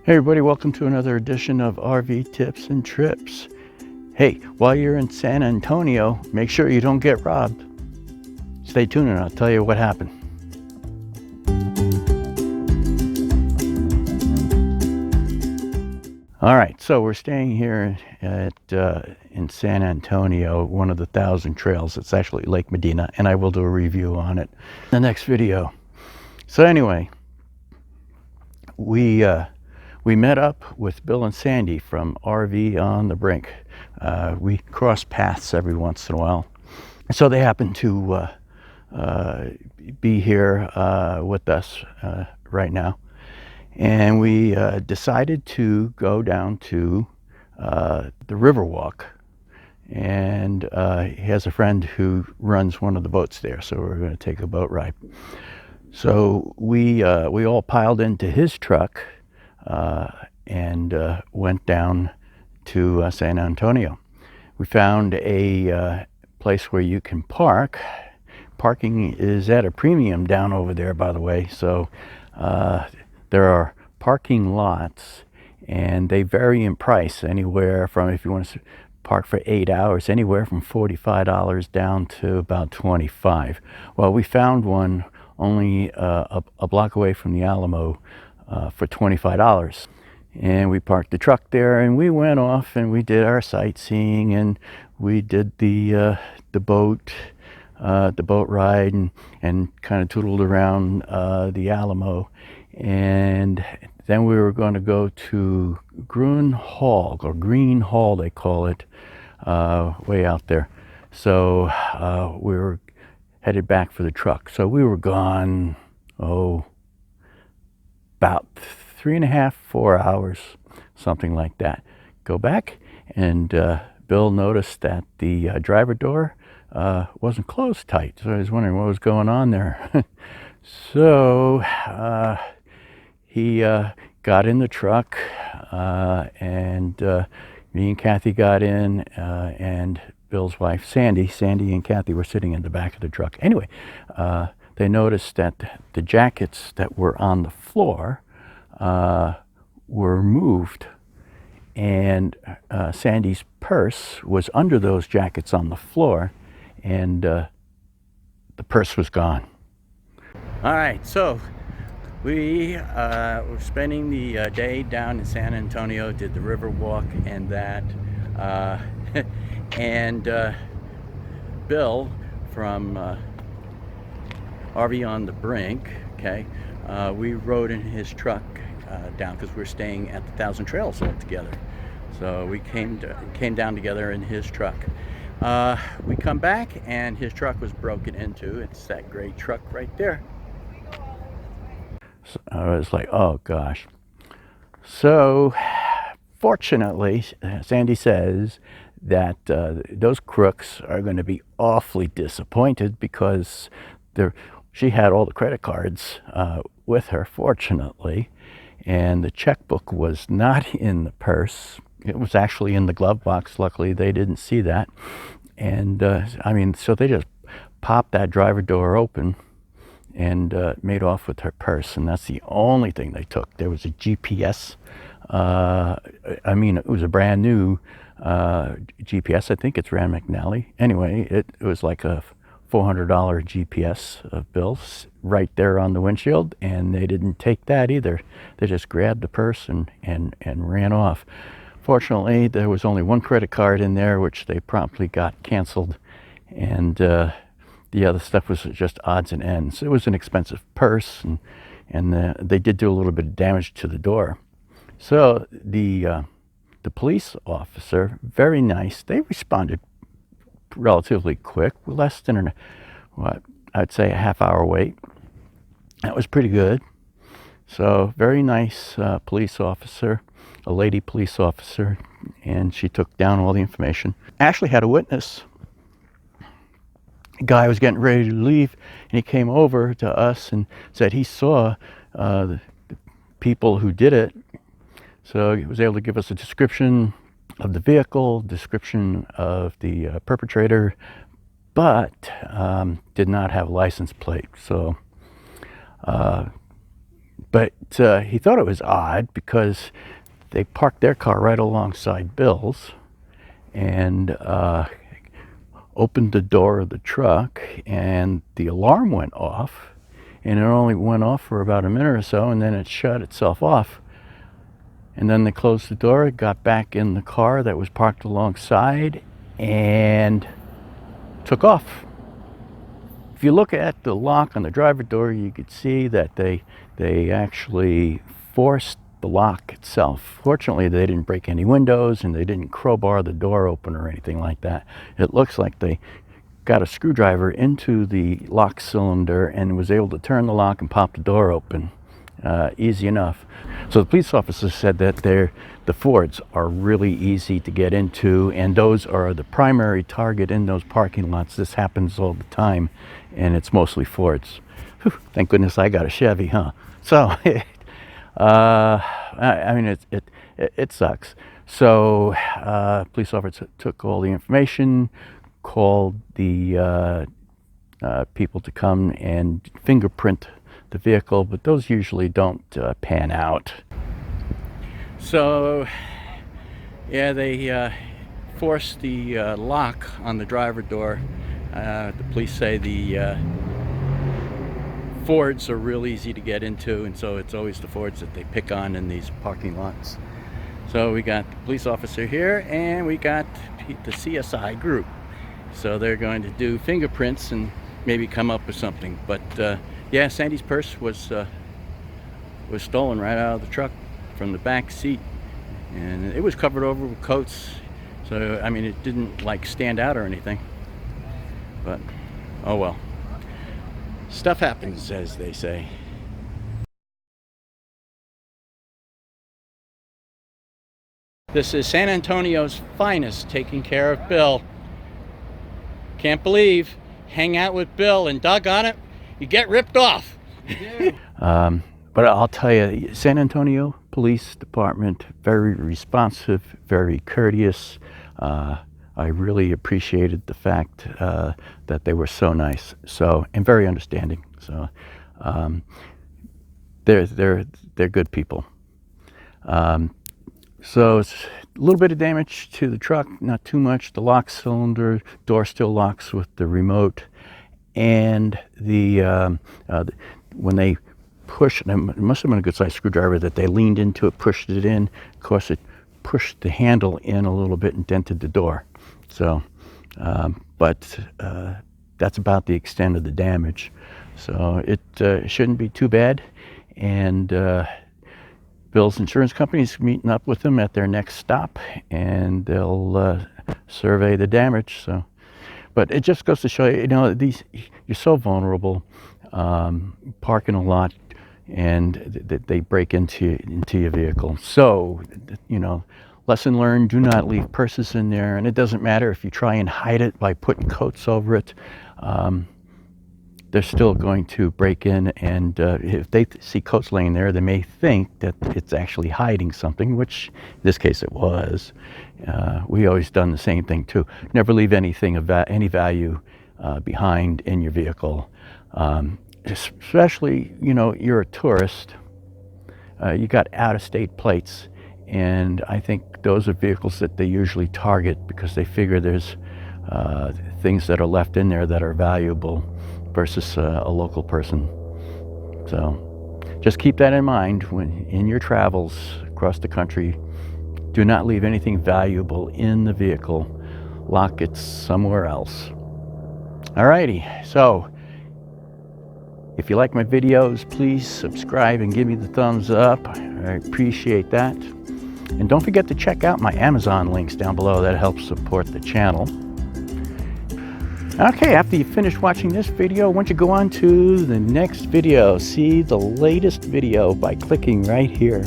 Hey everybody, welcome to another edition of RV Tips and Trips. Hey, while you're in San Antonio, make sure you don't get robbed. Stay tuned and I'll tell you what happened. All right, so we're staying here in San Antonio, one of the 1,000 trails. It's actually Lake Medina, and I will do a review on it in the next video. So anyway, we met up with Bill and Sandy from RV on the Brink. We cross paths every once in a while. So they happen to be here with us right now. And we decided to go down to the Riverwalk. And he has a friend who runs one of the boats there, so we're going to take a boat ride. So we all piled into his truck and went down to San Antonio. We found a place where you can park. Parking is at a premium down over there, by the way. So there are parking lots, and they vary in price, anywhere from, if you want to park for 8 hours, anywhere from $45 down to about $25. Well, we found one only a block away from the Alamo for $25. And we parked the truck there, and we went off and we did our sightseeing, and we did the boat ride, and kind of tootled around the Alamo. And then we were going to go to Green Hall, or Green Hall they call it, way out there. So we were headed back for the truck. So we were gone, about 3.5, 4 hours, something like that. Go back, and Bill noticed that the driver door wasn't closed tight. So I was wondering what was going on there. So he got in the truck, and me and Kathy got in, and Bill's wife, Sandy and Kathy were sitting in the back of the truck. Anyway, they noticed that the jackets that were on the floor were moved, and Sandy's purse was under those jackets on the floor, and the purse was gone. All right, so we were spending the day down in San Antonio, did the river walk and that, and Bill from RV on the Brink, okay, we rode in his truck down, because we were staying at the 1,000 Trails all together. So we came down together in his truck. We come back, and his truck was broken into. It's that gray truck right there. So I was like, oh gosh. So fortunately, Sandy says that those crooks are going to be awfully disappointed, because she had all the credit cards with her, fortunately, and the checkbook was not in the purse. It was actually in the glove box. Luckily, they didn't see that. And I mean, so they just popped that driver door open and made off with her purse, and that's the only thing they took. There was a GPS. I mean, it was a brand new GPS. I think it's Rand McNally. Anyway, it was like a $400 GPS of Bill's right there on the windshield, and they didn't take that either. They just grabbed the purse and ran off. Fortunately, there was only one credit card in there, which they promptly got canceled, and the other stuff was just odds and ends. It was an expensive purse, and they did do a little bit of damage to the door. So the police officer, very nice, they responded relatively quick, less than I'd say a half-hour wait. That was pretty good. So very nice police officer, a lady police officer, and she took down all the information. Actually had a witness. A guy was getting ready to leave, and he came over to us and said he saw the people who did it. So he was able to give us a description of the vehicle, description of the perpetrator, but did not have a license plate. So But he thought it was odd because they parked their car right alongside Bill's, and opened the door of the truck, and the alarm went off, and it only went off for about a minute or so, and then it shut itself off. And then they closed the door, got back in the car that was parked alongside, and took off. If you look at the lock on the driver door, you could see that they actually forced the lock itself. Fortunately, they didn't break any windows, and they didn't crowbar the door open or anything like that. It looks like they got a screwdriver into the lock cylinder and was able to turn the lock and pop the door open. Easy enough. So the police officer said that the Fords are really easy to get into, and those are the primary target in those parking lots. This happens all the time, and it's mostly Fords. Whew, thank goodness I got a Chevy, huh? So, I mean, it sucks. So, police officer took all the information, called the people to come and fingerprint the vehicle, but those usually don't pan out. So yeah, they forced the lock on the driver door. The police say the Fords are real easy to get into, and so it's always the Fords that they pick on in these parking lots. So we got the police officer here, and we got the CSI group. So they're going to do fingerprints and maybe come up with something. But yeah, Sandy's purse was stolen right out of the truck from the back seat, and it was covered over with coats. So I mean, it didn't like stand out or anything. But oh well, stuff happens, as they say. This is San Antonio's finest taking care of Bill. Can't believe, hang out with Bill and doggone it, you get ripped off. But I'll tell you, San Antonio Police Department, very responsive, very courteous. I really appreciated the fact that they were so nice, and very understanding. So they're good people. So it's a little bit of damage to the truck, not too much. The lock cylinder door still locks with the remote, and when they pushed, it must have been a good sized screwdriver that they leaned into it, pushed it in. Of course, it pushed the handle in a little bit and dented the door. So, but that's about the extent of the damage. So it shouldn't be too bad. And Bill's insurance company is meeting up with them at their next stop, and they'll survey the damage. So, but it just goes to show you, you're so vulnerable, parking a lot, and they break into your vehicle. So, lesson learned: do not leave purses in there. And it doesn't matter if you try and hide it by putting coats over it. They're still going to break in, and if they see coats laying there, they may think that it's actually hiding something, which in this case it was. We always done the same thing too. Never leave anything of any value behind in your vehicle. Especially, you're a tourist. You got out-of-state plates, and I think those are vehicles that they usually target because they figure there's things that are left in there that are valuable versus a local person. So just keep that in mind when in your travels across the country. Do not leave anything valuable in the vehicle. Lock it somewhere else. Alrighty, so if you like my videos, please subscribe and give me the thumbs up. I appreciate that. And don't forget to check out my Amazon links down below. That helps support the channel. Okay, after you finish watching this video, why don't you go on to the next video. See the latest video by clicking right here.